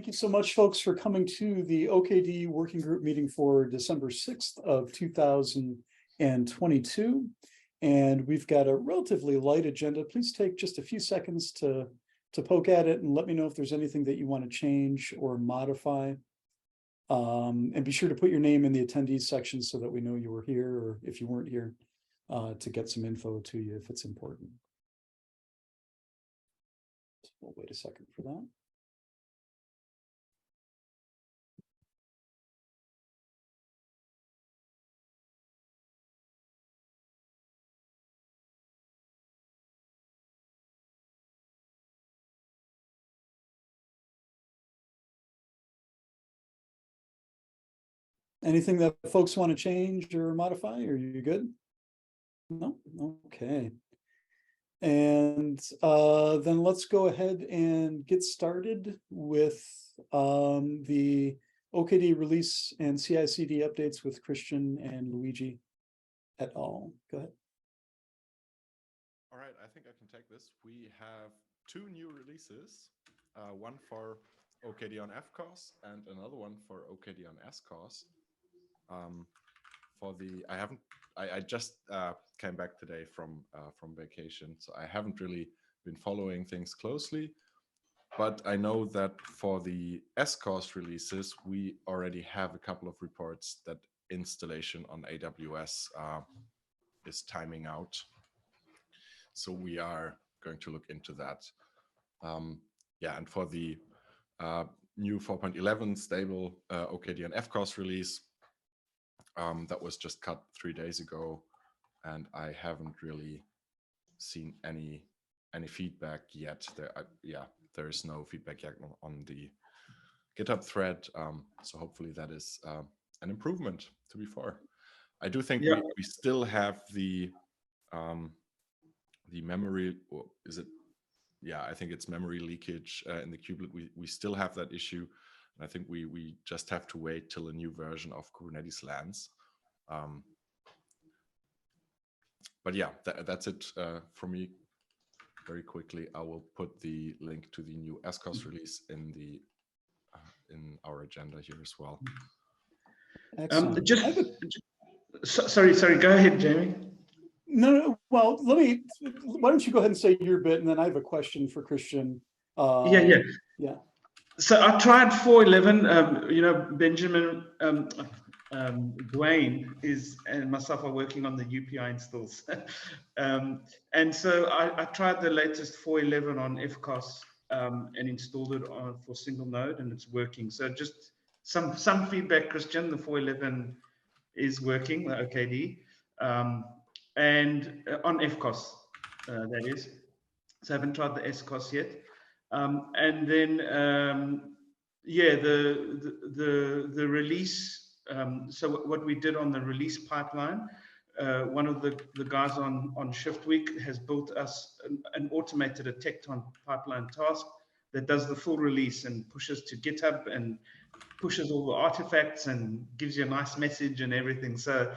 Thank you so much, folks, for coming to the OKD Working Group meeting for December 6th of 2022. And we've got a relatively light agenda. Please take just a few seconds to poke at it and let me know if there's anything that you want to change or modify. And be sure to put your name in the attendees section so that we know you were here, or if you weren't here, to get some info to you if it's important. So we'll wait a second for that. Anything that folks want to change or modify? Are you good? No? Okay. And then let's go ahead and get started with the OKD release and CI/CD updates with Christian and Luigi et al. Go ahead. All right, I think I can take this. We have two new releases, one for OKD on FCOS and another one for OKD on SCOS. I just came back today from vacation, so I haven't really been following things closely. But I know that for the SCOS releases, we already have a couple of reports that installation on AWS is timing out. So we are going to look into that. Yeah, and for the new 4.11 stable OKD and FCOS release, that was just cut 3 days ago, and I haven't really seen any feedback yet. There is no feedback yet on the GitHub thread, so hopefully that is an improvement to before. I do think we still have the memory, or is it? Yeah, I think it's memory leakage in the kubelet. We still have that issue. I think we just have to wait till a new version of Kubernetes lands. But yeah, that's it for me. Very quickly, I will put the link to the new SCOS release in our agenda here as well. Sorry, go ahead, Jamie. No, well, why don't you go ahead and say your bit, and then I have a question for Christian. Yeah. So I tried 4.11. You know, Benjamin, Dwayne and myself are working on the UPI installs, and so I tried the latest 4.11 on FCOS and installed it for single node, and it's working. So just some feedback, Christian. The 4.11 is working, the OKD, and on FCOS, that is. So I haven't tried the SCOS yet. And then, yeah, the release. So what we did on the release pipeline, one of the guys on shift week has built us an automated Tecton pipeline task that does the full release and pushes to GitHub and pushes all the artifacts and gives you a nice message and everything. So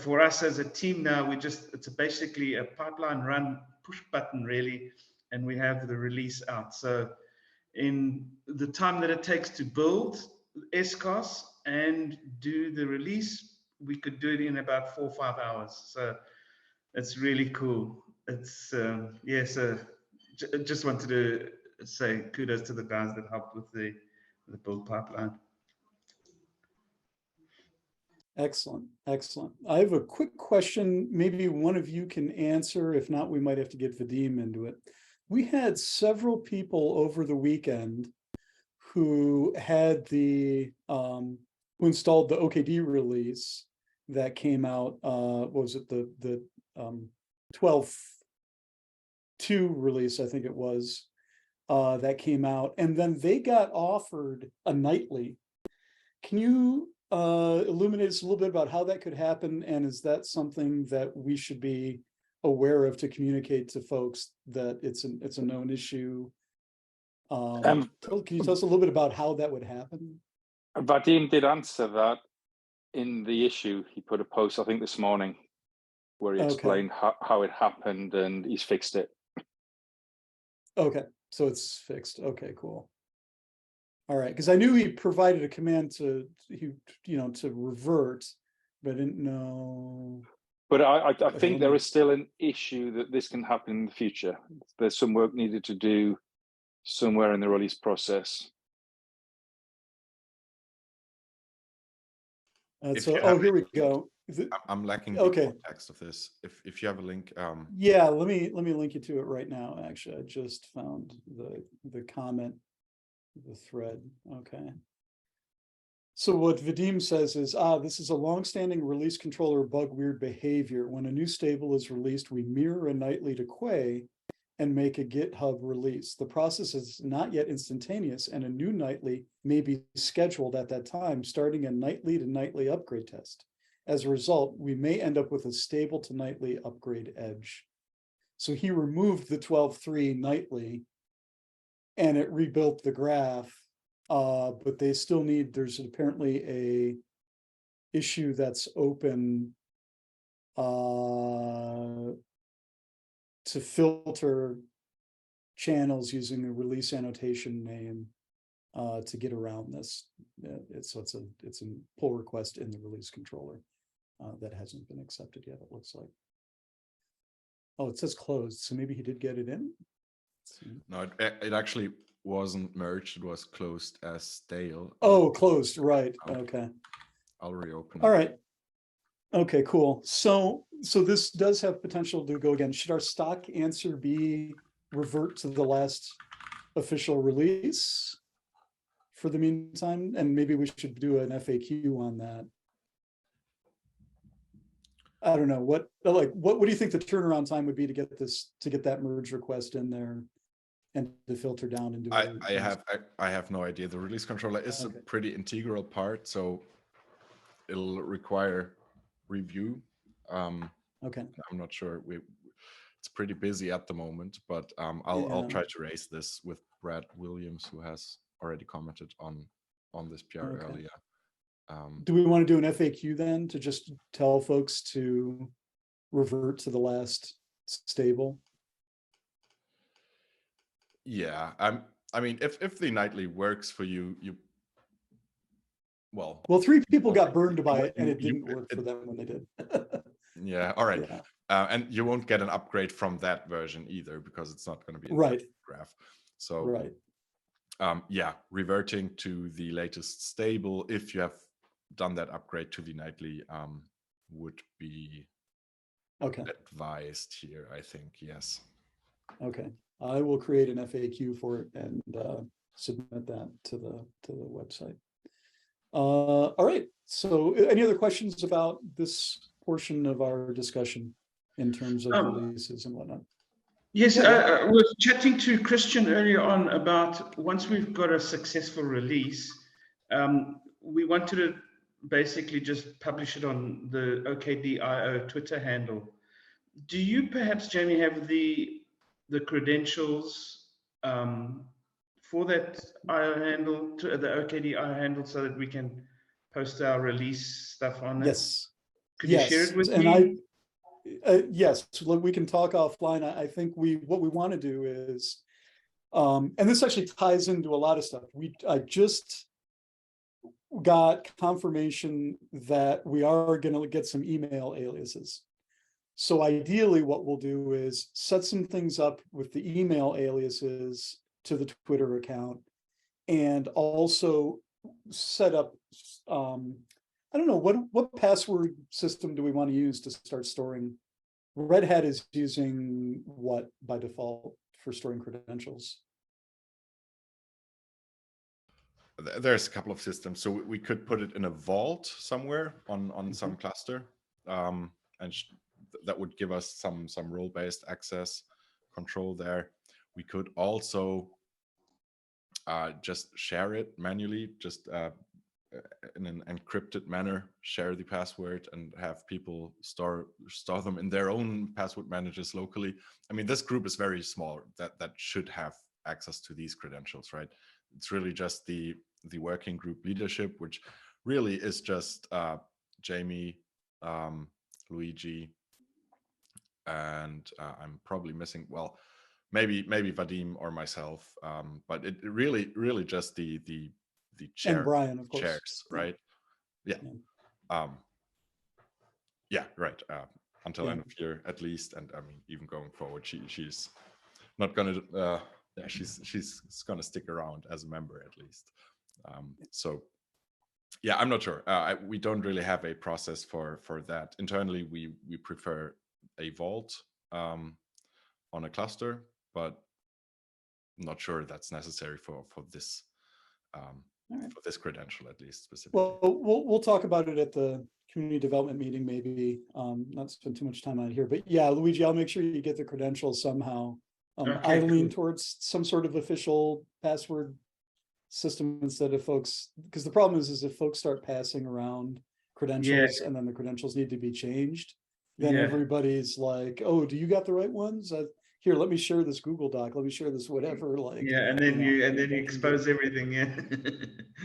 for us as a team now, it's basically a pipeline run push button really, and we have the release out. So in the time that it takes to build SCOS and do the release, we could do it in about 4 or 5 hours. So it's really cool. It's yeah. So just wanted to say kudos to the guys that helped with the build pipeline. Excellent. I have a quick question. Maybe one of you can answer. If not, we might have to get Vadim into it. We had several people over the weekend who had who installed the OKD release that came out. What was it, the 12.2 release? I think it was that came out, and then they got offered a nightly. Can you illuminate us a little bit about how that could happen, and is that something that we should be aware of to communicate to folks that it's a known issue? Can you tell us a little bit about how that would happen? Vadim did answer that in the issue. He put a post, I think, this morning, where he explained how it happened, and he's fixed it. Okay, so it's fixed. Okay, cool. All right, because I knew he provided a command to to revert, but I didn't know. But I if think there any- is still an issue that this can happen in the future. There's some work needed to do somewhere in the release process. If So, you oh, have here we a- go. I'm lacking the Okay. context of this. If you have a link, Yeah, let me link you to it right now. Actually, I just found the comment, the thread. Okay. So what Vadim says is, this is a long-standing release controller bug weird behavior. When a new stable is released, we mirror a nightly to Quay and make a GitHub release. The process is not yet instantaneous, and a new nightly may be scheduled at that time, starting a nightly to nightly upgrade test. As a result, we may end up with a stable to nightly upgrade edge. So he removed the 12.3 nightly and it rebuilt the graph. But they still need, there's apparently a issue that's open to filter channels using a release annotation name to get around this. It's a pull request in the release controller that hasn't been accepted yet, it looks like. Oh, it says closed, so maybe he did get it in. no, it actually wasn't merged. It was closed as stale. Oh, closed, right. Okay. I'll reopen. All right. Okay, cool. So this does have potential to go again. Should our stock answer be revert to the last official release for the meantime? And maybe we should do an FAQ on that. I don't know what do you think the turnaround time would be to get that merge request in there and to filter down into I have no idea. The release controller is a pretty integral part, so it'll require review. Okay. I'm not sure. It's pretty busy at the moment, but I'll try to raise this with Brad Williams, who has already commented on this PR earlier. Do we want to do an FAQ then to just tell folks to revert to the last stable? Yeah, I mean, if the nightly works for you, well, 3 people got burned by it, and it didn't work for them when they did. Yeah, all right. Yeah. And you won't get an upgrade from that version either, because it's not going to be right. graph. So right. Yeah, reverting to the latest stable, if you have done that upgrade to the nightly, would be advised here, I think. Yes. Okay, I will create an FAQ for it and submit that to the website. All right. So, any other questions about this portion of our discussion in terms of releases and whatnot? Yes, I was chatting to Christian earlier on about once we've got a successful release, we wanted to basically just publish it on the OKD.io Twitter handle. Do you perhaps, Jamie, have the credentials for that IO handle, to the OKD.io handle, so that we can post our release stuff on it? Yes. Could you share it with and me? Yes, we can talk offline. I think what we want to do is, and this actually ties into a lot of stuff. I just got confirmation that we are going to get some email aliases. So ideally what we'll do is set some things up with the email aliases to the Twitter account, and also set up, I don't know, what password system do we want to use to start storing? Red Hat is using what by default for storing credentials? There's a couple of systems. So we could put it in a vault somewhere on some cluster, and that would give us some role-based access control there. We could also just share it manually, just in an encrypted manner, share the password and have people store them in their own password managers locally. I mean, this group is very small that should have access to these credentials, right? It's really just the working group leadership, which really is just Jamie, Luigi, and I'm probably missing, well, maybe Vadim or myself, but it really just the And Brian, of course. chairs, right? Yeah. Yeah, right. Until end of year at least, and I mean even going forward, she's not gonna. Yeah, she's gonna stick around as a member at least. So yeah, I'm not sure. We don't really have a process for that internally. We prefer a vault on a cluster, but I'm not sure that's necessary for this for this credential at least specifically. Well, we'll talk about it at the community development meeting, maybe. Not spend too much time on it here, but yeah, Luigi, I'll make sure you get the credentials somehow. Okay, I lean cool. towards some sort of official password system instead of folks, because the problem is if folks start passing around credentials and then the credentials need to be changed, then everybody's like, oh, do you got the right ones? Here, let me share this Google Doc. Let me share this whatever. Like, and then you expose everything. Yeah.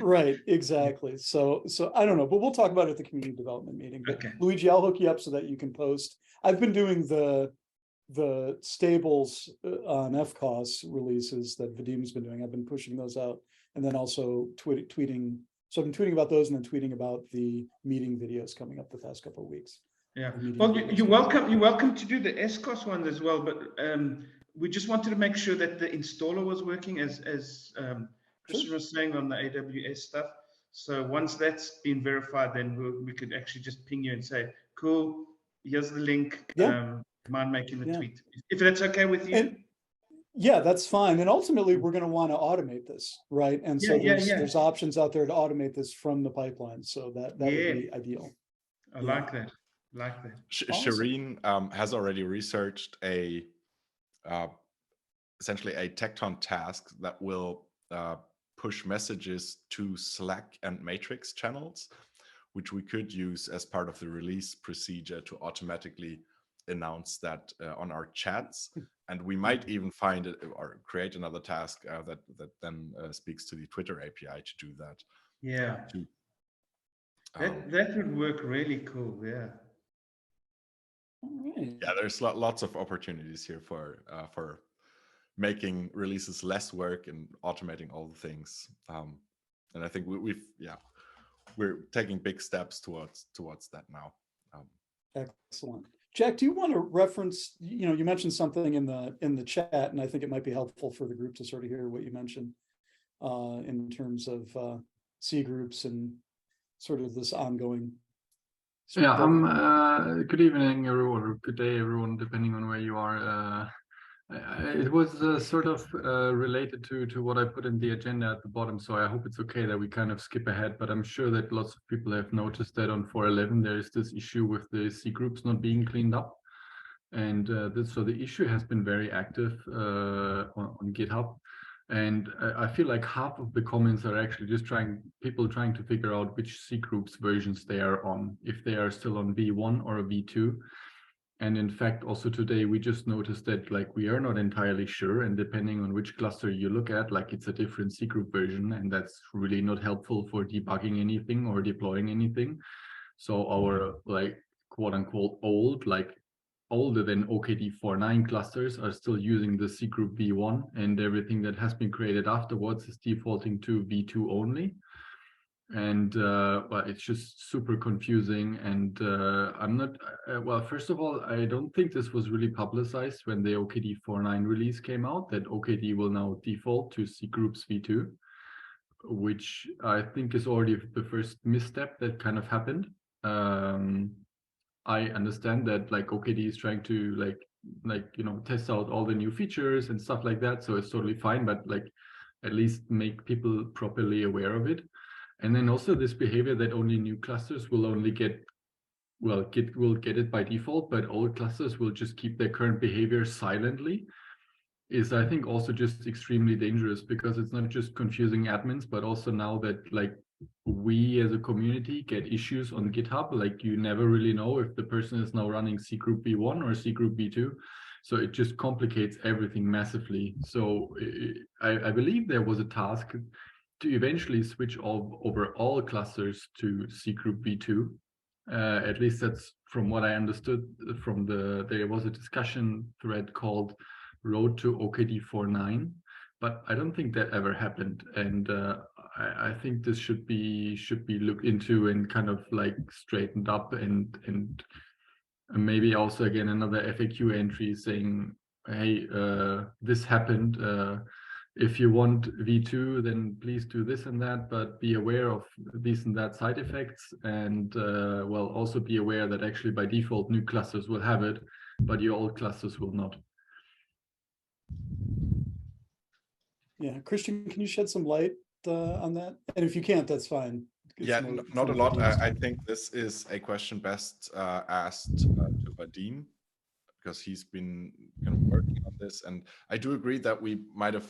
Right, exactly. So I don't know, but we'll talk about it at the community development meeting. But Okay. Luigi, I'll hook you up so that you can post. I've been doing the stables on FCOS releases that Vadim's been doing. I've been pushing those out, and then also tweeting. So I've been tweeting about those and then tweeting about the meeting videos coming up the past couple of weeks. Yeah. Well, you're welcome to do the SCOS ones as well, but we just wanted to make sure that the installer was working as Christian was saying on the AWS stuff. So once that's been verified, then we could actually just ping you and say, cool, here's the link. Mind making the tweet, if that's okay with you. And, yeah, that's fine. And ultimately, we're going to want to automate this, right? And so there's options out there to automate this from the pipeline. So that would be ideal. I like that. Shireen has already researched essentially a Tecton task that will push messages to Slack and Matrix channels, which we could use as part of the release procedure to automatically announce that on our chats. And we might even find it or create another task that then speaks to the Twitter API to do that. Yeah, that would work really cool. Yeah. Yeah, there's lots of opportunities here for making releases less work and automating all the things. And I think we're taking big steps towards that now. Excellent. Jack, do you want to reference, you mentioned something in the chat, and I think it might be helpful for the group to sort of hear what you mentioned in terms of CGroups and sort of this ongoing. Yeah, good evening, everyone, or good day, everyone, depending on where you are. It was sort of related to what I put in the agenda at the bottom, so I hope it's okay that we kind of skip ahead, but I'm sure that lots of people have noticed that on 4.11 there is this issue with the CGroups not being cleaned up. And so the issue has been very active on GitHub. And I feel like half of the comments are actually just people trying to figure out which CGroups versions they are on, if they are still on V1 or a V2. And in fact, also today, we just noticed that like we are not entirely sure. And depending on which cluster you look at, like it's a different cgroup version, and that's really not helpful for debugging anything or deploying anything. So our like quote unquote older than OKD 4.9 clusters are still using the cgroup V1, and everything that has been created afterwards is defaulting to V2 only. And well, it's just super confusing. And I'm not well, first of all, I don't think this was really publicized when the OKD 4.9 release came out, that OKD will now default to cgroups V2, which I think is already the first misstep that kind of happened. I understand that like OKD is trying to like test out all the new features and stuff like that, so it's totally fine, but like at least make people properly aware of it. And then also this behavior that only new clusters will only get it by default, but old clusters will just keep their current behavior silently, is I think also just extremely dangerous, because it's not just confusing admins, but also now that like we as a community get issues on GitHub, like you never really know if the person is now running cgroup V1 or cgroup V2. So it just complicates everything massively. So I believe there was a task to eventually switch over all clusters to cgroup V2. At least that's from what I understood from there was a discussion thread called Road to OKD 4.9, but I don't think that ever happened. And I think this should be looked into and kind of like straightened up, and maybe also again another FAQ entry saying, hey, this happened. If you want V2, then please do this and that, but be aware of these and that side effects, and well, also be aware that actually by default new clusters will have it, but your old clusters will not. Yeah, Christian, can you shed some light on that? And if you can't, that's fine. It's Yeah, more not a from lot. Vadim's I time. think this is a question best asked to Vadim, because he's been kind of working on this. And I do agree that we might have,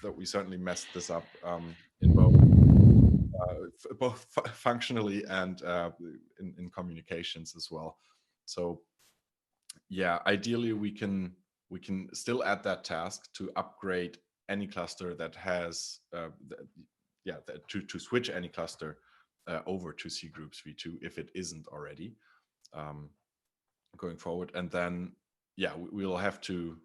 that we certainly messed this up in both functionally and in communications as well. So yeah, ideally we can still add that task to upgrade any cluster that has to switch any cluster over to CGroups v2 if it isn't already going forward. And then yeah, we'll have to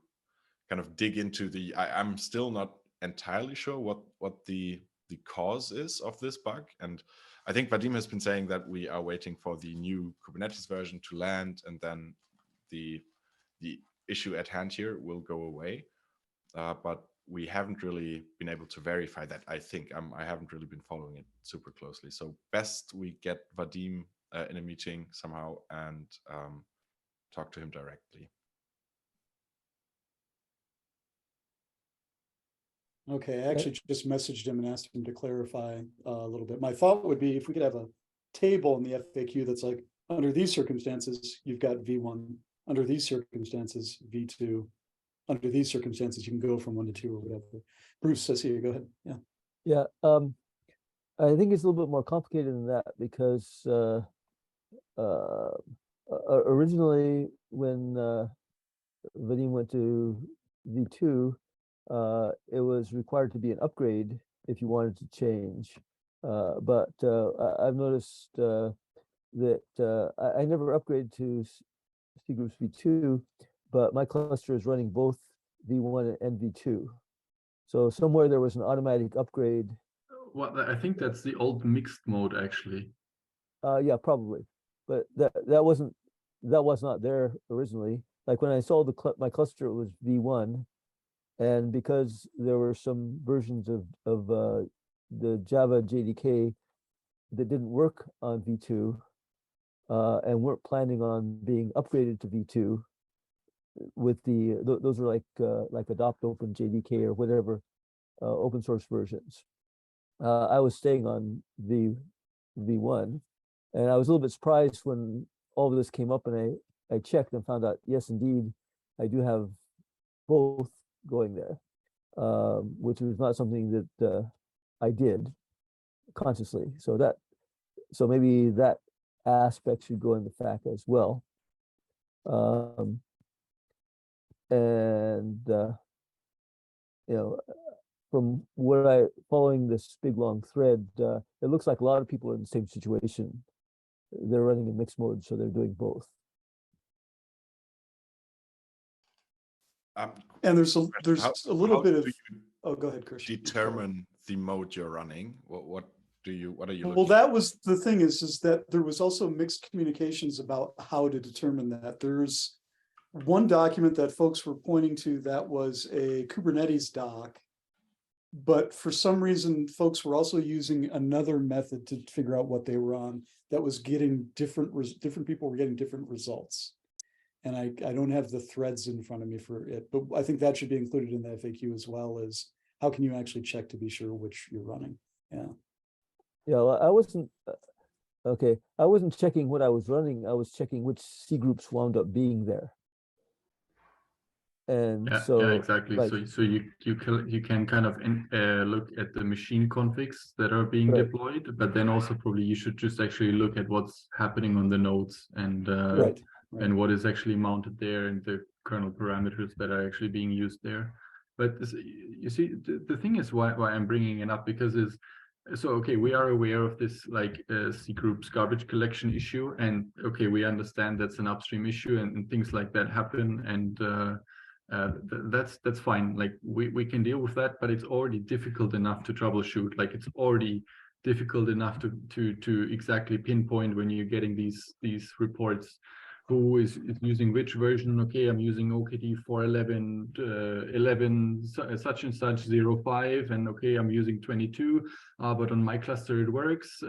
kind of dig into the I'm still not entirely sure what the cause is of this bug. And I think Vadim has been saying that we are waiting for the new Kubernetes version to land, and then the issue at hand here will go away. But we haven't really been able to verify that. I think I haven't really been following it super closely. So best we get Vadim in a meeting somehow and talk to him directly. Okay, I actually just messaged him and asked him to clarify a little bit. My thought would be if we could have a table in the FAQ that's like, under these circumstances, you've got V1. Under these circumstances, V2. Under these circumstances, you can go from 1 to 2 or whatever. Bruce says here, go ahead. Yeah. Yeah, I think it's a little bit more complicated than that, because originally when Vadim went to V2, it was required to be an upgrade if you wanted to change. But I've noticed that I never upgraded to CGroups v2, but my cluster is running both v1 and v2. So somewhere there was an automatic upgrade. Well, I think that's the old mixed mode actually. Yeah, probably, but that was not there originally. Like when I saw my cluster, it was v1, and because there were some versions of the Java JDK that didn't work on v2, and weren't planning on being upgraded to v2 with those are like adopt open JDK or whatever open source versions. I was staying on v1, and I was a little bit surprised when all of this came up, and I checked and found out, yes, indeed, I do have both going there, which was not something that I did consciously. So maybe that aspect should go in the FAQ as well. And you know, from what following this big long thread, it looks like a lot of people are in the same situation. They're running in mixed mode, so they're doing both. And there's a little bit of. You oh, go ahead, Christian. determine the mode you're running? What are you Well, looking that was the thing is that there was also mixed communications about how to determine that. There's one document that folks were pointing to that was a Kubernetes doc, but for some reason, folks were also using another method to figure out what they were on that was getting different people were getting different results. And I don't have the threads in front of me for it, but I think that should be included in the FAQ as well, as how can you actually check to be sure which you're running? Yeah. Yeah, well, I wasn't okay. I wasn't checking what I was running. I was checking which C groups wound up being there. And yeah, so yeah, exactly. like, So you can kind of look at the machine configs that are being right. deployed, but then also probably you should just actually look at what's happening on the nodes and Right. and what is actually mounted there and the kernel parameters that are actually being used there. But this, you see, the thing is why I'm bringing it up, because is so okay, we are aware of this like CGroups garbage collection issue, and okay, we understand that's an upstream issue and things like that happen, and that's fine. Like we can deal with that, but it's already difficult enough to troubleshoot. Like it's already difficult enough to exactly pinpoint when you're getting these reports. Who is using which version? Okay, I'm using OKD 4.11, 11 such and such 05, and okay, I'm using 22, but on my cluster it works.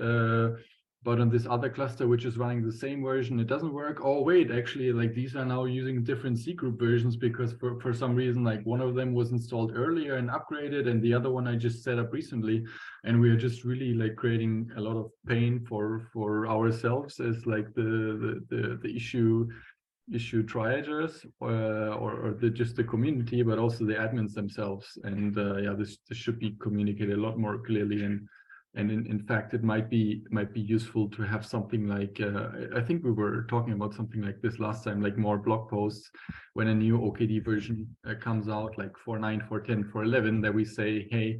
But on this other cluster, which is running the same version, it doesn't work. Oh, wait, actually, like these are now using different CGroup versions because for some reason, like one of them was installed earlier and upgraded, and the other one I just set up recently. And we are just really like creating a lot of pain for ourselves as like the issue triagers or just the community, but also the admins themselves. And yeah, this should be communicated a lot more clearly. And in fact, it might be useful to have something like I think we were talking about something like this last time, like more blog posts when a new OKD version comes out, like 4.9, 4.10, 4.11, that we say, hey,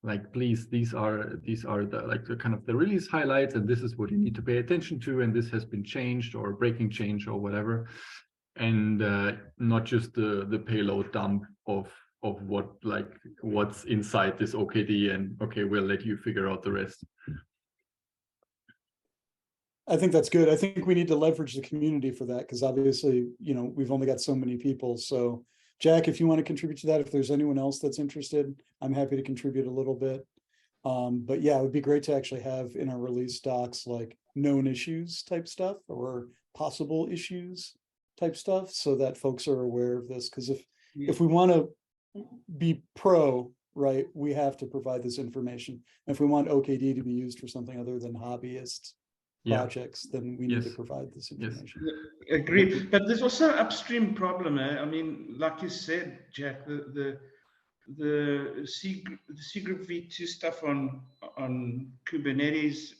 like please, these are the like the kind of the release highlights, and this is what you need to pay attention to, and this has been changed or breaking change or whatever, and not just the payload dump of what's inside this OKD, and okay, we'll let you figure out the rest. I think that's good. I think we need to leverage the community for that, because obviously, we've only got so many people. So Jack, if you want to contribute to that, if there's anyone else that's interested, I'm happy to contribute a little bit. But yeah, it would be great to actually have in our release docs like known issues type stuff or possible issues type stuff, so that folks are aware of this. Because if we want to be pro, right, we have to provide this information. And if we want OKD to be used for something other than hobbyist projects, then we need to provide this information. Yes. Agreed. But there's also an upstream problem. I mean, like you said, Jack, the CGroup v2 stuff on Kubernetes,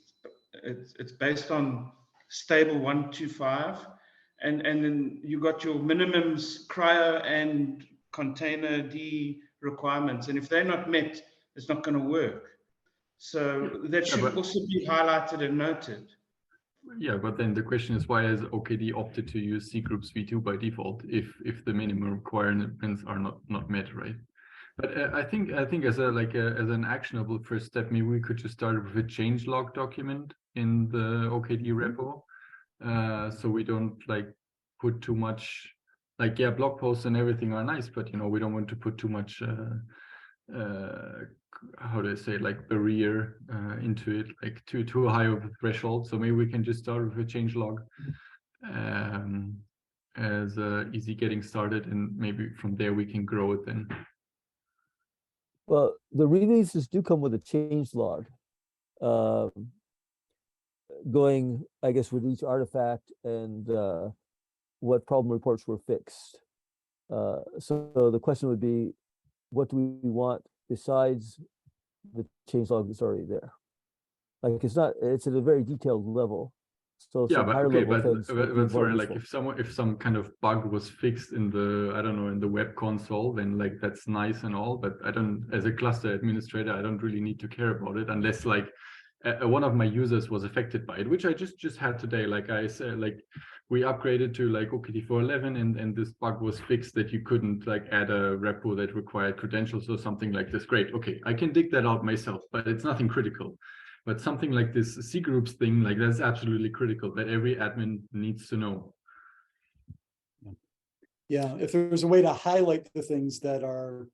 it's based on stable 125, and then you got your minimums, cryo and container D requirements, and if they're not met, it's not going to work. So that should also be highlighted and noted. Yeah, but then the question is, why has OKD opted to use CGroups v2 by default if the minimum requirements are not met, right? But I think as an actionable first step, maybe we could just start with a changelog document in the OKD repo, so we don't like put too much, like, yeah, blog posts and everything are nice, but we don't want to put too much how do I say, like, barrier into it, like too high of a threshold. So maybe we can just start with a changelog as easy getting started, and maybe from there we can grow it then. Well, the releases do come with a changelog, going, I guess, with each artifact and what problem reports were fixed. So the question would be, what do we want besides the changelog that's already there? Like, it's at a very detailed level. So yeah, but sorry, like if some kind of bug was fixed in the, I don't know, in the web console, then like that's nice and all, but I don't, as a cluster administrator, I don't really need to care about it unless like one of my users was affected by it, which I just had today. Like I said, like we upgraded to like OKD 4.11 and this bug was fixed that you couldn't like add a repo that required credentials or something like this. Great, okay, I can dig that out myself, but it's nothing critical. But something like this CGroups thing, like that's absolutely critical that every admin needs to know. Yeah, if there's a way to highlight the things that are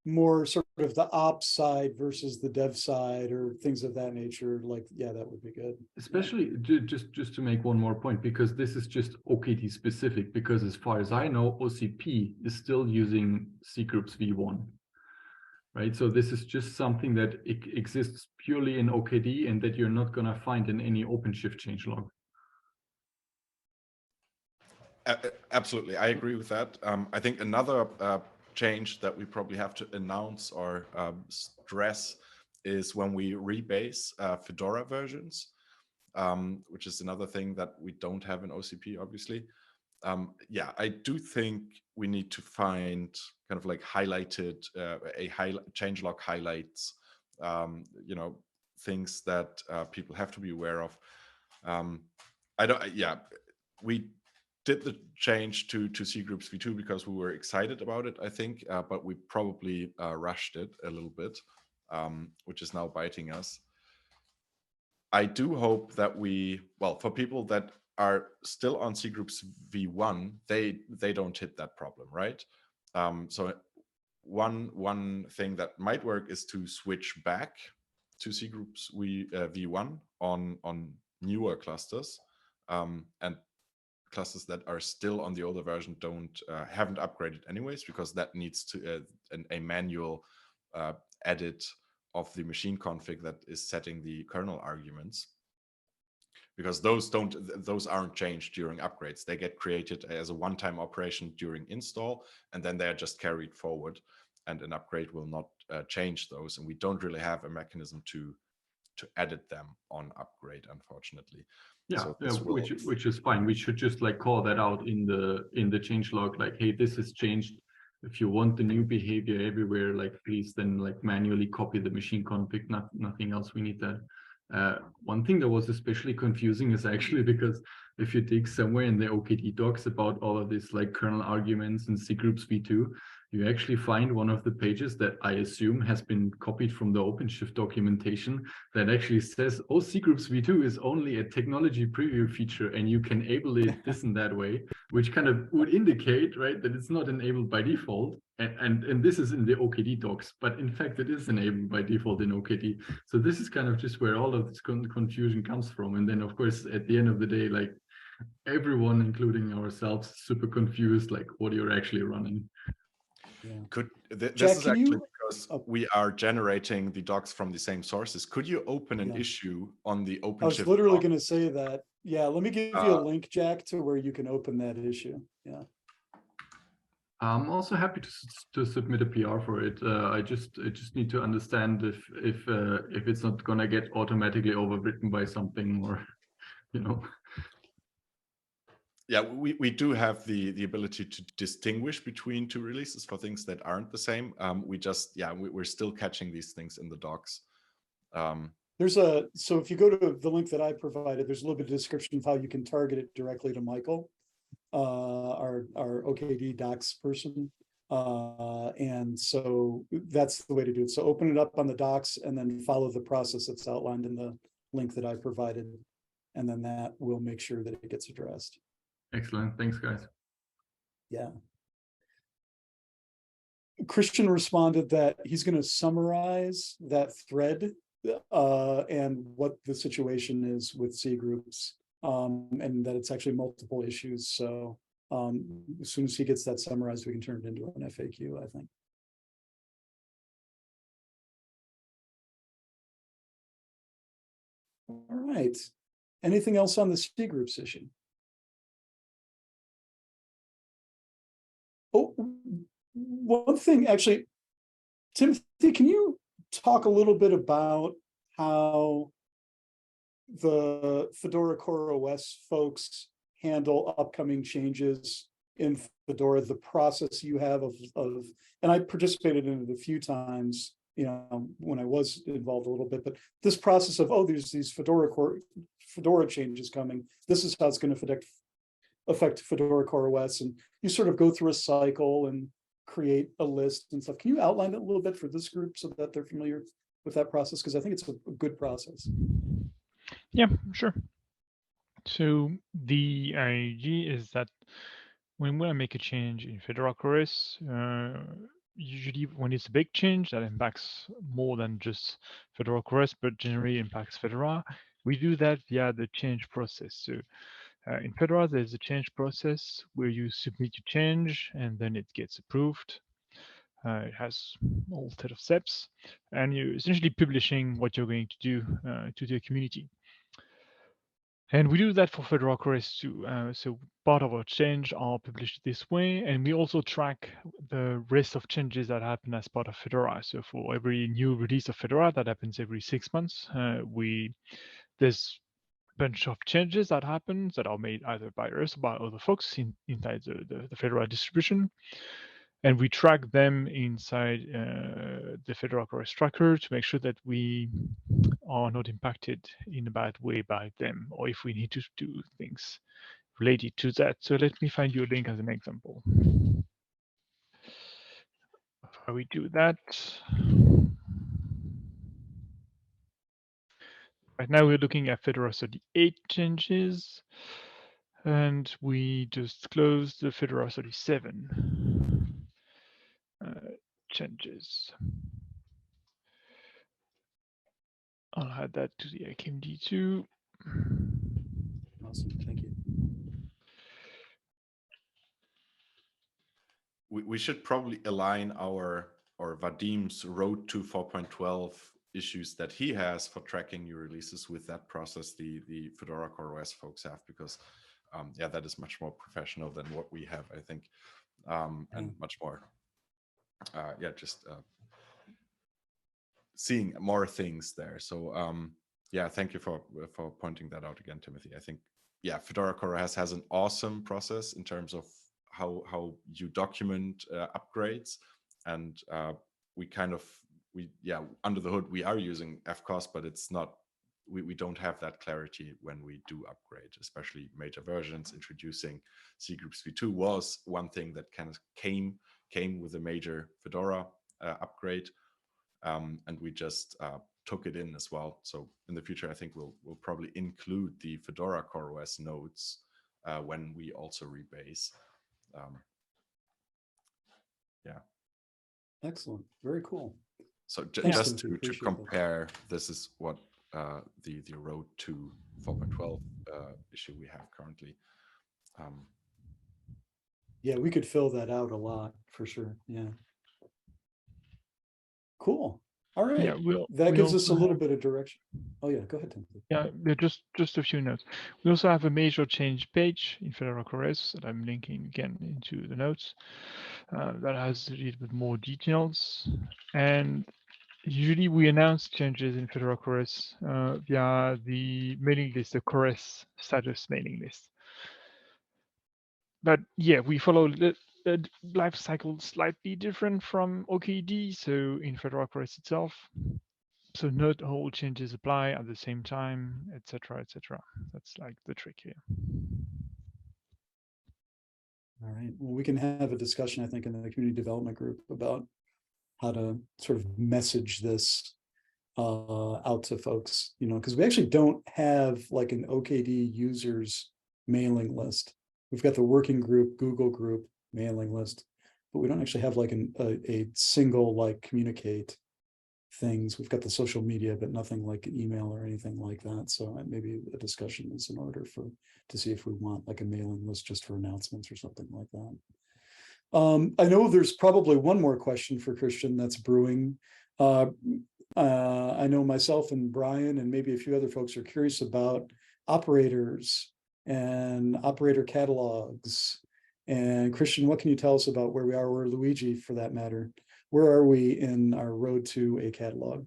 more sort of the ops side versus the dev side or things of that nature, like, yeah, that would be good. Especially just to make one more point, because this is just OKD specific, because as far as I know, OCP is still using CGroups v1. Right, so this is just something that exists purely in OKD and that you're not going to find in any OpenShift changelog. Absolutely, I agree with that. I think another change that we probably have to announce or stress is when we rebase Fedora versions, which is another thing that we don't have in OCP, obviously. Yeah, I do think we need to find kind of like highlighted changelog highlights, things that people have to be aware of. did the change to CGroups v2 because we were excited about it, I think, but we probably rushed it a little bit, which is now biting us. I do hope that for people that are still on CGroups v1, they don't hit that problem, right? So one thing that might work is to switch back to CGroups v1 on newer clusters, and clusters that are still on the older version haven't upgraded anyways, because that needs to a manual edit of the machine config that is setting the kernel arguments, because those aren't changed during upgrades. They get created as a one-time operation during install, and then they are just carried forward, and an upgrade will not change those, and we don't really have a mechanism to edit them on upgrade, unfortunately. Yeah, so which is fine. We should just like call that out in the change log, like, hey, this has changed. If you want the new behavior everywhere, like, please then like manually copy the machine config. Nothing else. We need that. One thing that was especially confusing is actually because if you dig somewhere in the OKD docs about all of these like kernel arguments and CGroups v2, you actually find one of the pages that I assume has been copied from the OpenShift documentation that actually says, oh, CGroups v2 is only a technology preview feature and you can enable it this and that way, which kind of would indicate, right, that it's not enabled by default. And this is in the OKD docs, but in fact, it is enabled by default in OKD. So this is kind of just where all of this confusion comes from. And then, of course, at the end of the day, like everyone, including ourselves, super confused, like what you're actually running. Yeah. This Jack, is actually because we are generating the docs from the same sources. Could you open an issue on the OpenShift? I was literally going to say that. Yeah, let me give you a link, Jack, to where you can open that issue. Yeah. I'm also happy to submit a PR for it. I just need to understand if it's not gonna get automatically overwritten by something, or you know. Yeah, we do have the ability to distinguish between two releases for things that aren't the same. We're still catching these things in the docs. So if you go to the link that I provided, there's a little bit of description of how you can target it directly to Michael, our OKD docs person. And so that's the way to do it. So open it up on the docs and then follow the process that's outlined in the link that I provided. And then that will make sure that it gets addressed. Excellent. Thanks, guys. Yeah. Christian responded that he's going to summarize that thread and what the situation is with CGroups, and that it's actually multiple issues. So as soon as he gets that summarized, we can turn it into an FAQ, I think. All right. Anything else on the CGroups issue? Oh, one thing, actually, Timothy, can you talk a little bit about how the Fedora Core OS folks handle upcoming changes in Fedora, the process you have of and I participated in it a few times, you know, when I was involved a little bit, but this process of, oh, there's these Fedora changes coming. This is how it's going to affect Fedora Core OS, and you sort of go through a cycle and create a list and stuff. Can you outline it a little bit for this group so that they're familiar with that process? Because I think it's a good process. Yeah, sure. So the idea is that when we make a change in Fedora Core OS, usually when it's a big change that impacts more than just Fedora Core OS, but generally impacts Fedora, we do that via the change process. So in Fedora, there's a change process where you submit your change and then it gets approved. It has a whole set of steps, and you're essentially publishing what you're going to do to the community. And we do that for Fedora Core OS too. So part of our change are published this way, and we also track the rest of changes that happen as part of Fedora. So for every new release of Fedora that happens every 6 months, there's bunch of changes that happen that are made either by us or by other folks inside the Fedora distribution. And we track them inside the Fedora Core OS tracker to make sure that we are not impacted in a bad way by them, or if we need to do things related to that. So let me find you a link as an example. How we do that. Right now we're looking at Fedora 38 changes, and we just closed the Fedora 37 changes. I'll add that to the AKMD2. Awesome, thank you. We should probably align our or Vadim's road to 4.12 issues that he has for tracking new releases with that process the Fedora Core OS folks have, because yeah, that is much more professional than what we have, I think, and much more yeah, just seeing more things there. So yeah, thank you for pointing that out again, Timothy. I think, yeah, Fedora Core OS has an awesome process in terms of how you document upgrades, and we yeah, under the hood we are using FCOS, but it's not, we don't have that clarity when we do upgrade, especially major versions. Introducing CGroups v2 was one thing that kind of came with a major Fedora upgrade, and we just took it in as well. So in the future, I think we'll probably include the Fedora Core OS nodes when we also rebase. Yeah. Excellent. Very cool. So Thanks, just Timothy. to compare, this is what the road to 4.12 issue we have currently. Yeah, we could fill that out a lot for sure. Yeah. Cool. All right. Yeah, that gives us a little bit of direction. Oh yeah, go ahead, Timothy. Yeah, just a few notes. We also have a major change page in Fedora Core OS that I'm linking again into the notes. That has a little bit more details. And usually we announce changes in Fedora Core OS via the mailing list, the Core OS status mailing list. But yeah, we follow the life cycle slightly different from OKD. So in Fedora Core OS itself, so not all changes apply at the same time, etc., etc. That's like the trick here. All right. Well, we can have a discussion, I think, in the community development group about how to sort of message this out to folks, you know, because we actually don't have like an OKD users mailing list. We've got the working group, Google group mailing list, but we don't actually have like a single like communicate things. We've got the social media, but nothing like email or anything like that. So maybe a discussion is in order to see if we want like a mailing list just for announcements or something like that. I know there's probably one more question for Christian that's brewing. I know myself and Brian and maybe a few other folks are curious about operators and operator catalogs. And Christian, what can you tell us about where we are, or Luigi for that matter? Where are we in our road to a catalog?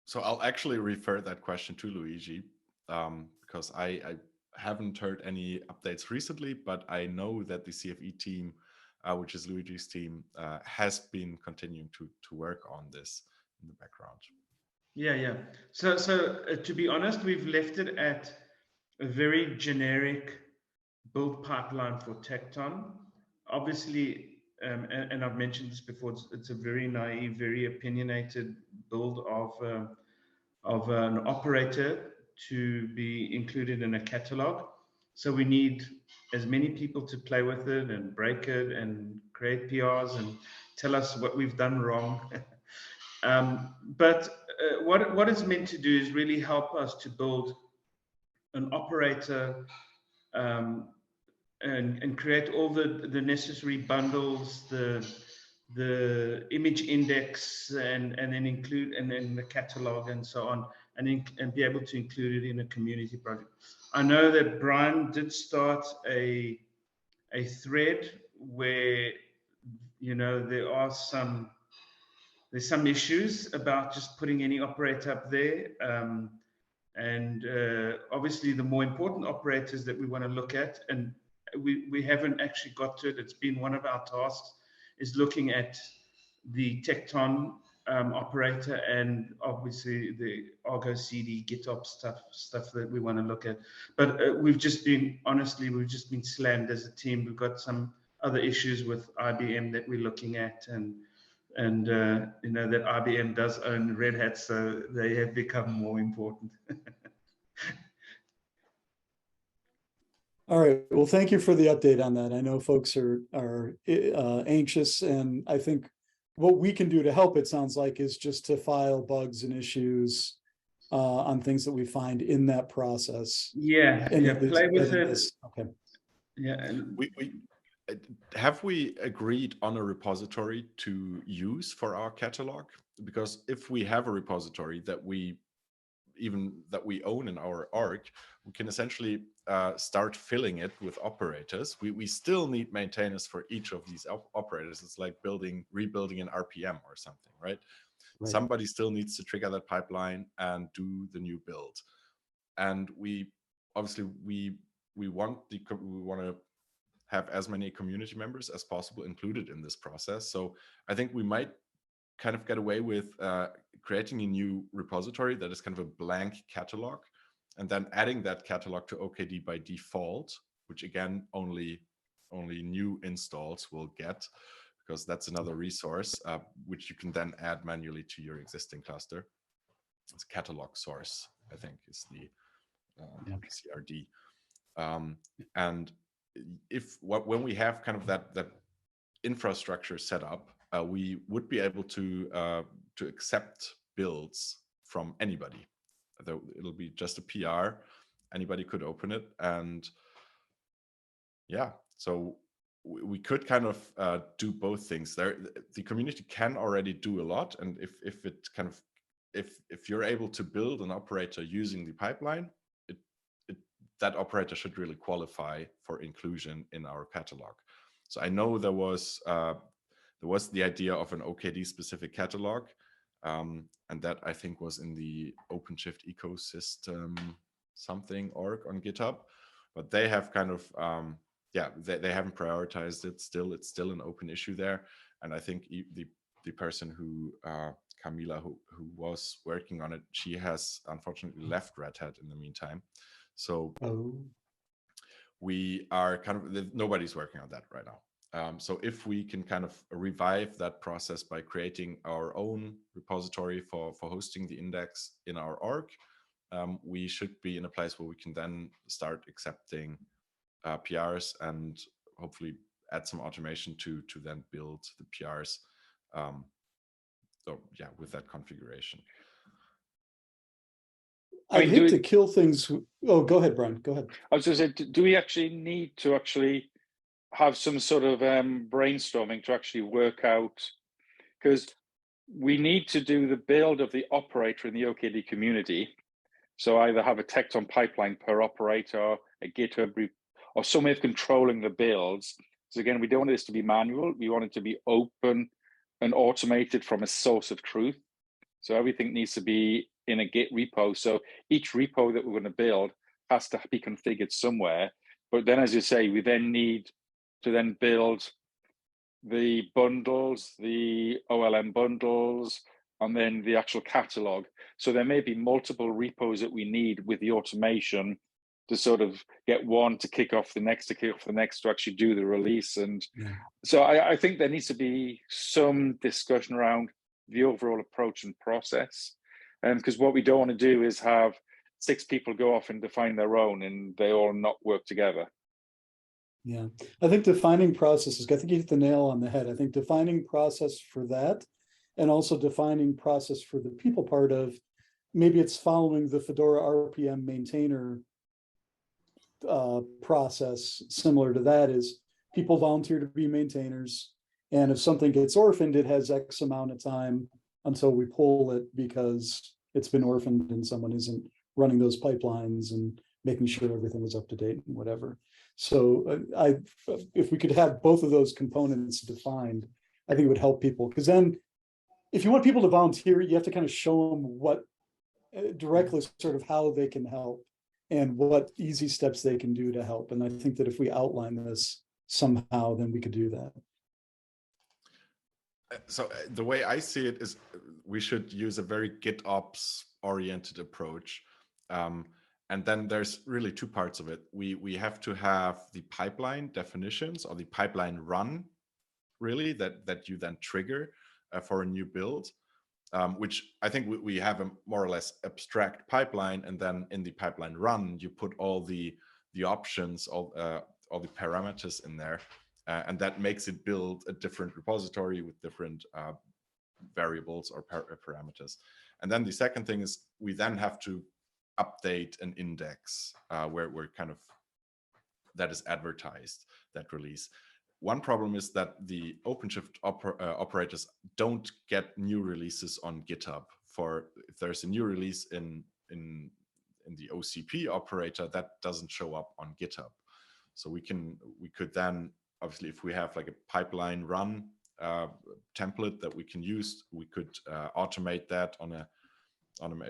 So I'll actually refer that question to Luigi, because I haven't heard any updates recently, but I know that the CFE team, which is Luigi's team, has been continuing to work on this in the background. Yeah. So to be honest, we've left it at a very generic build pipeline for Tecton. Obviously, and I've mentioned this before, it's a very naive, very opinionated build of an operator to be included in a catalog. So we need as many people to play with it and break it and create PRs and tell us what we've done wrong. But what it's meant to do is really help us to build an operator and create all the necessary bundles, the image index, and then include, and then the catalog and so on, and be able to include it in a community project. I know that Brian did start a thread where, you know, there's some issues about just putting any operator up there. And obviously the more important operators that we want to look at, and we haven't actually got to it, it's been one of our tasks, is looking at the Tecton operator, and obviously the Argo CD GitOps stuff that we want to look at. But we've just been slammed as a team. We've got some other issues with IBM that we're looking at, and you know that IBM does own Red Hat, so they have become more important. All right. Well, thank you for the update on that. I know folks are anxious, and I think what we can do to help, it sounds like, is just to file bugs and issues on things that we find in that process. Yeah, and yeah, play with it. Okay. Yeah, and have we agreed on a repository to use for our catalog? Because if we have a repository that we own in our org, we can essentially start filling it with operators. We still need maintainers for each of these operators. It's like rebuilding an RPM or something, right? Somebody still needs to trigger that pipeline and do the new build. And we obviously we want to have as many community members as possible included in this process. So I think we might kind of get away with creating a new repository that is kind of a blank catalog, and then adding that catalog to OKD by default, which again, only new installs will get, because that's another resource which you can then add manually to your existing cluster. It's catalog source, I think, is the CRD. And when we have kind of that infrastructure set up, we would be able to accept builds from anybody. It'll be just a PR. Anybody could open it, and yeah, so we could kind of do both things. The community can already do a lot, and if you're able to build an operator using the pipeline, that operator should really qualify for inclusion in our catalog. So I know there was the idea of an OKD specific catalog, and that I think was in the OpenShift ecosystem org on GitHub, but they have kind of they haven't prioritized it. It's still an open issue there, and I think the person who Camila who was working on it, she has unfortunately left Red Hat in the meantime. So we are kind of, nobody's working on that right now. So if we can kind of revive that process by creating our own repository for hosting the index in our org, we should be in a place where we can then start accepting PRs and hopefully add some automation to then build the PRs. So yeah, with that configuration. I hate to kill things. Oh, go ahead, Brian. Go ahead. I was going to say, do we actually need to actually have some sort of brainstorming to actually work out, because we need to do the build of the operator in the OKD community. So either have a Tecton pipeline per operator, a GitHub, or some way of controlling the builds. So again, we don't want this to be manual. We want it to be open and automated from a source of truth. So everything needs to be in a Git repo. So each repo that we're going to build has to be configured somewhere. But then, as you say, we then need to then build the bundles, the OLM bundles, and then the actual catalog. So there may be multiple repos that we need with the automation to sort of get one to kick off the next, to actually do the release. And so I think there needs to be some discussion around the overall approach and process. Because what we don't want to do is have 6 people go off and define their own and they all not work together. Yeah, I think defining processes, I think you hit the nail on the head. I think defining process for that, and also defining process for the people part of, maybe it's following the Fedora RPM maintainer process. Similar to that is people volunteer to be maintainers, and if something gets orphaned, it has X amount of time until we pull it because it's been orphaned and someone isn't running those pipelines and making sure everything is up to date and whatever. So if we could have both of those components defined, I think it would help people, because then if you want people to volunteer, you have to kind of show them what directly sort of how they can help and what easy steps they can do to help. And I think that if we outline this somehow, then we could do that. So the way I see it is, we should use a very GitOps oriented approach. And then there's really two parts of it. We have to have the pipeline definitions, or the pipeline run, really, that you then trigger for a new build, which I think we have a more or less abstract pipeline, and then in the pipeline run, you put all the options, all the parameters in there, and that makes it build a different repository with different variables or parameters. And then the second thing is we then have to update an index where kind of that is advertised, that release. One problem is that the OpenShift operators don't get new releases on GitHub. For if there's a new release in the OCP operator, that doesn't show up on GitHub. So we could then, obviously, if we have like a pipeline run template that we can use, we could automate that on a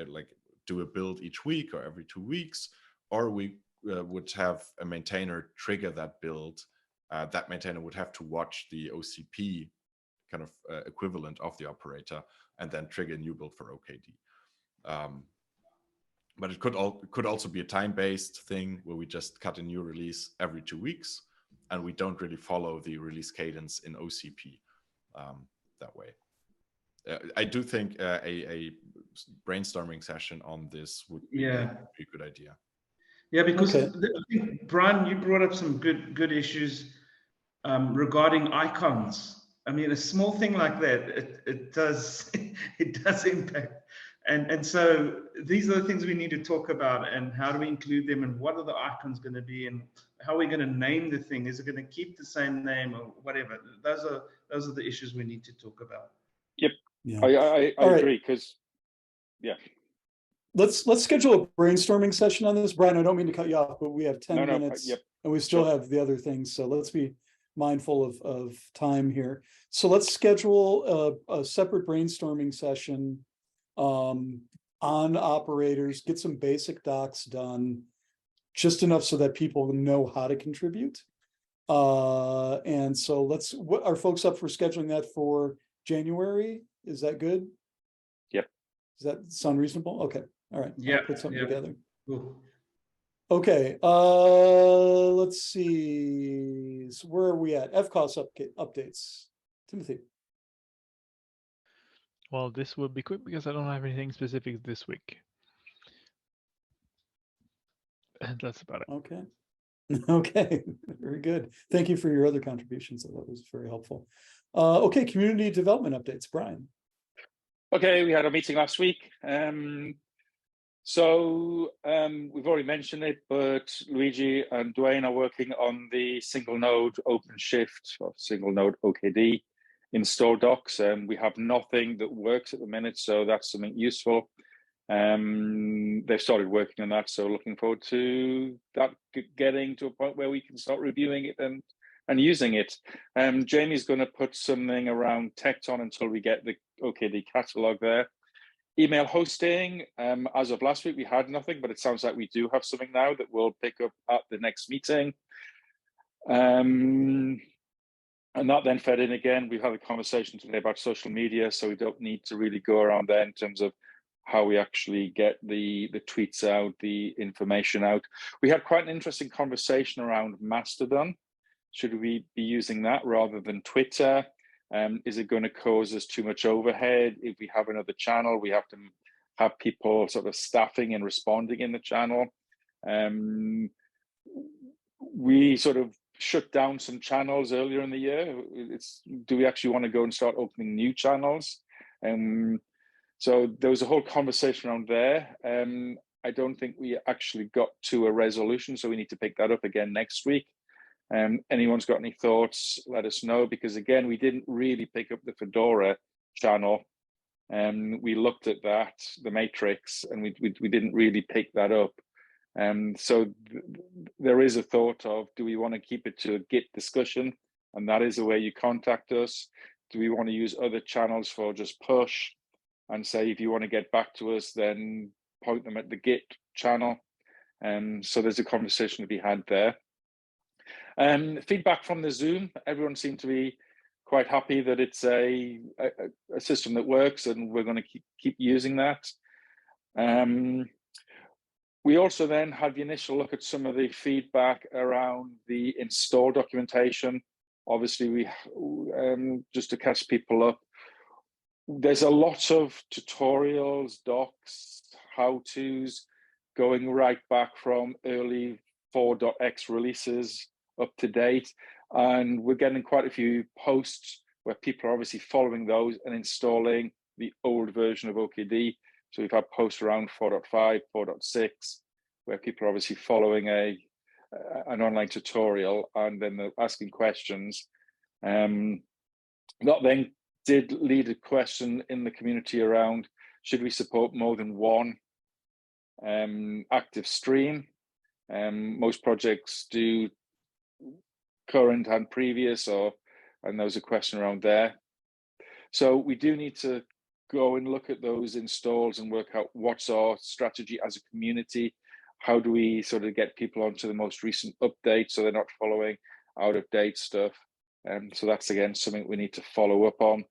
like do a build each week or every 2 weeks, or we would have a maintainer trigger that build. That maintainer would have to watch the OCP kind of equivalent of the operator and then trigger a new build for OKD. But it could also be a time-based thing where we just cut a new release every 2 weeks, and we don't really follow the release cadence in OCP that way. I do think a brainstorming session on this would be a good idea. Yeah, because Okay. I think, Brian, you brought up some good issues regarding icons. I mean, a small thing like that, it does impact. And so these are the things we need to talk about, and how do we include them, and what are the icons going to be, and how are we going to name the thing? Is it going to keep the same name or whatever? Those are the issues we need to talk about. Yep. Yeah. I agree, because Let's schedule a brainstorming session on this. Brian, I don't mean to cut you off, but we have 10 minutes and we still have the other things. So let's be mindful of time here. So let's schedule a separate brainstorming session on operators, get some basic docs done, just enough so that people know how to contribute. And so are folks up for scheduling that for January? Is that good? Yep. Does that sound reasonable? Okay. All right. Yeah. I'll put something together. Cool. Okay. Let's see. So where are we at? FCOS updates. Timothy. Well, this will be quick because I don't have anything specific this week. And that's about it. Okay. Okay. Very good. Thank you for your other contributions. That was very helpful. Okay. Community development updates. Brian. Okay, we had a meeting last week. So we've already mentioned it, but Luigi and Dwayne are working on the single node OpenShift or single node OKD install docs. We have nothing that works at the minute, so that's something useful. They've started working on that, so looking forward to that getting to a point where we can start reviewing it and using it. Jamie's going to put something around Tecton until we get the OKD catalog there. Email hosting, as of last week, we had nothing, but it sounds like we do have something now that we'll pick up at the next meeting. And that then fed in again. We've had a conversation today about social media, so we don't need to really go around there in terms of how we actually get the tweets out, the information out. We had quite an interesting conversation around Mastodon. Should we be using that rather than Twitter? Is it going to cause us too much overhead? If we have another channel, we have to have people sort of staffing and responding in the channel. We sort of shut down some channels earlier in the year. Do we actually want to go and start opening new channels? So there was a whole conversation around there. I don't think we actually got to a resolution, so we need to pick that up again next week. Anyone's got any thoughts, let us know, because again, we didn't really pick up the Fedora channel. We looked at that, the matrix, and we didn't really pick that up. So there is a thought of, do we want to keep it to a Git discussion? And that is the way you contact us. Do we want to use other channels for just push and say, if you want to get back to us, then point them at the Git channel? So there's a conversation to be had there. Feedback from the Zoom, everyone seemed to be quite happy that it's a system that works, and we're going to keep using that. We also then had the initial look at some of the feedback around the install documentation. Obviously, we just to catch people up, there's a lot of tutorials, docs, how-tos going right back from early 4.x releases up to date. And we're getting quite a few posts where people are obviously following those and installing the old version of OKD. So we've had posts around 4.5, 4.6, where people are obviously following an online tutorial and then they're asking questions. That then did lead a question in the community around, should we support more than one active stream? Most projects do current and previous, and there was a question around there. So we do need to go and look at those installs and work out what's our strategy as a community. How do we sort of get people onto the most recent updates so they're not following out of date stuff? So that's again something we need to follow up on.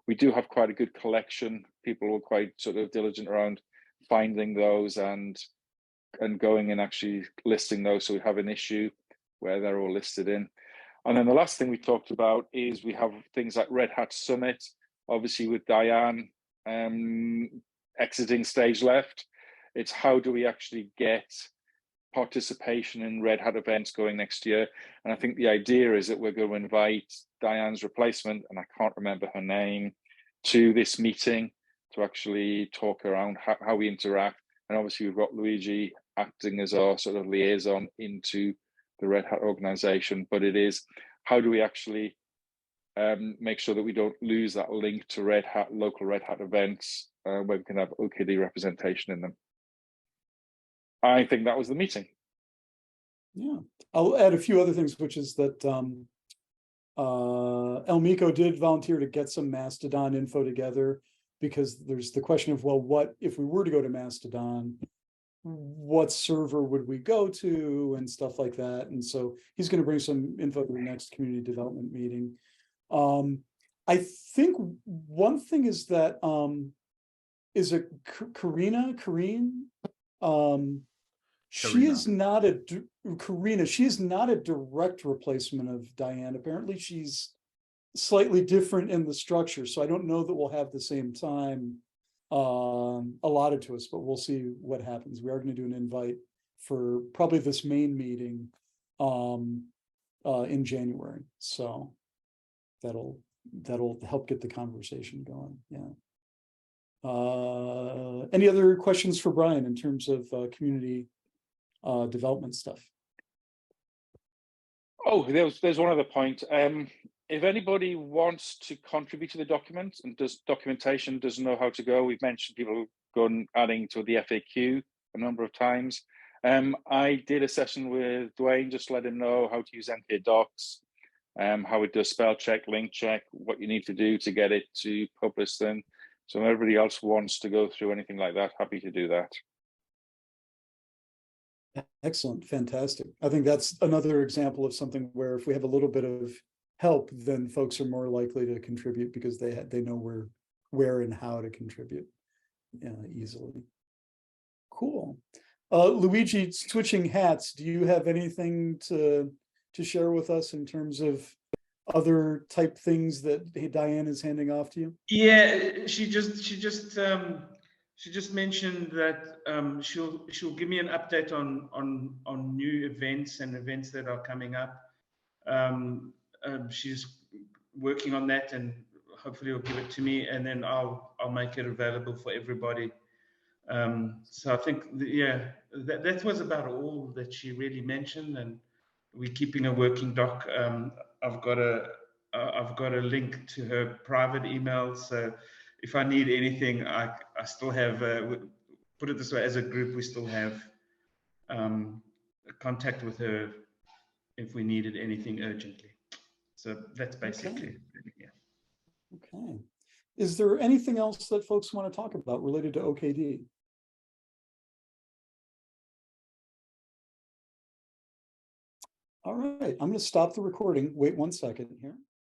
We do have quite a good collection. People were quite sort of diligent around finding those and going and actually listing those, so we have an issue where they're all listed in. And then the last thing we talked about is we have things like Red Hat Summit, obviously with Diane exiting stage left. It's how do we actually get participation in Red Hat events going next year? And I think the idea is that we're going to invite Diane's replacement, and I can't remember her name, to this meeting to actually talk around how we interact. And obviously we've got Luigi acting as our sort of liaison into the Red Hat organization, but it is how do we actually make sure that we don't lose that link to Red Hat, local Red Hat events, where we can have OKD representation in them. I think that was the meeting. Yeah, I'll add a few other things, which is that El Mico did volunteer to get some Mastodon info together, because there's the question of, well, what if we were to go to Mastodon, what server would we go to and stuff like that. And so he's going to bring some info to the next community development meeting. I think one thing is that is it Karine? She is not a Karina. She is not a direct replacement of Diane. Apparently, she's slightly different in the structure. So I don't know that we'll have the same time allotted to us, but we'll see what happens. We are going to do an invite for probably this main meeting in January. So that'll help get the conversation going. Yeah. Any other questions for Brian in terms of community development stuff? Oh, there's one other point. If anybody wants to contribute to the document and documentation doesn't know how to go, we've mentioned people going adding to the FAQ a number of times. I did a session with Dwayne, just let him know how to use NK Docs, how it does spell check, link check, what you need to do to get it to publish them. So if everybody else wants to go through anything like that, happy to do that. Excellent, fantastic. I think that's another example of something where if we have a little bit of help, then folks are more likely to contribute because they know where and how to contribute easily. Cool. Luigi, switching hats, do you have anything to share with us in terms of other type things that Diane is handing off to you? Yeah, she just mentioned that she'll give me an update on new events and events that are coming up. She's working on that, and hopefully will give it to me, and then I'll make it available for everybody. So I think that was about all that she really mentioned, and we're keeping a working doc. I've got a link to her private email, so if I need anything, I still have, put it this way, as a group, we still have contact with her if we needed anything urgently. So that's basically it. Yeah. Okay. Is there anything else that folks want to talk about related to OKD? All right, I'm going to stop the recording. Wait 1 second here.